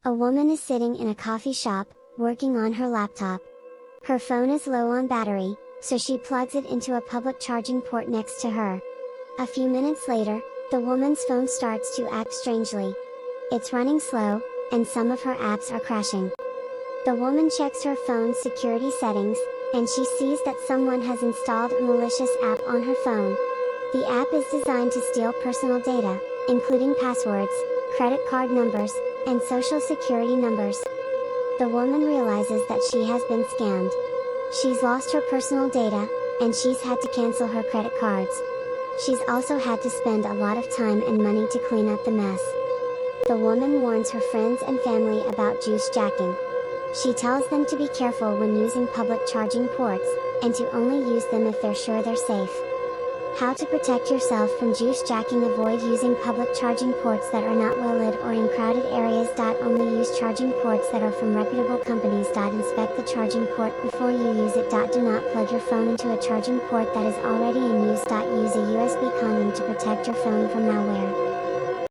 A woman is sitting in a coffee shop, working on her laptop. Her phone is low on battery, so she plugs it into a public charging port next to her. A few minutes later, the woman's phone starts to act strangely. It's running slow, and some of her apps are crashing. The woman checks her phone's security settings, and she sees that someone has installed a malicious app on her phone. The app is designed to steal personal data, including passwords, credit card numbers, and social security numbers. The woman realizes that she has been scammed. She's lost her personal data, and she's had to cancel her credit cards. She's also had to spend a lot of time and money to clean up the mess. The woman warns her friends and family about juice jacking. She tells them to be careful when using public charging ports, and to only use them if they're sure they're safe. How to protect yourself from juice jacking. Avoid using public charging ports that are not well lit or in crowded areas. Only use charging ports that are from reputable companies. Inspect the charging port before you use it. Do not plug your phone into a charging port that is already in use. Use a USB condom to protect your phone from malware.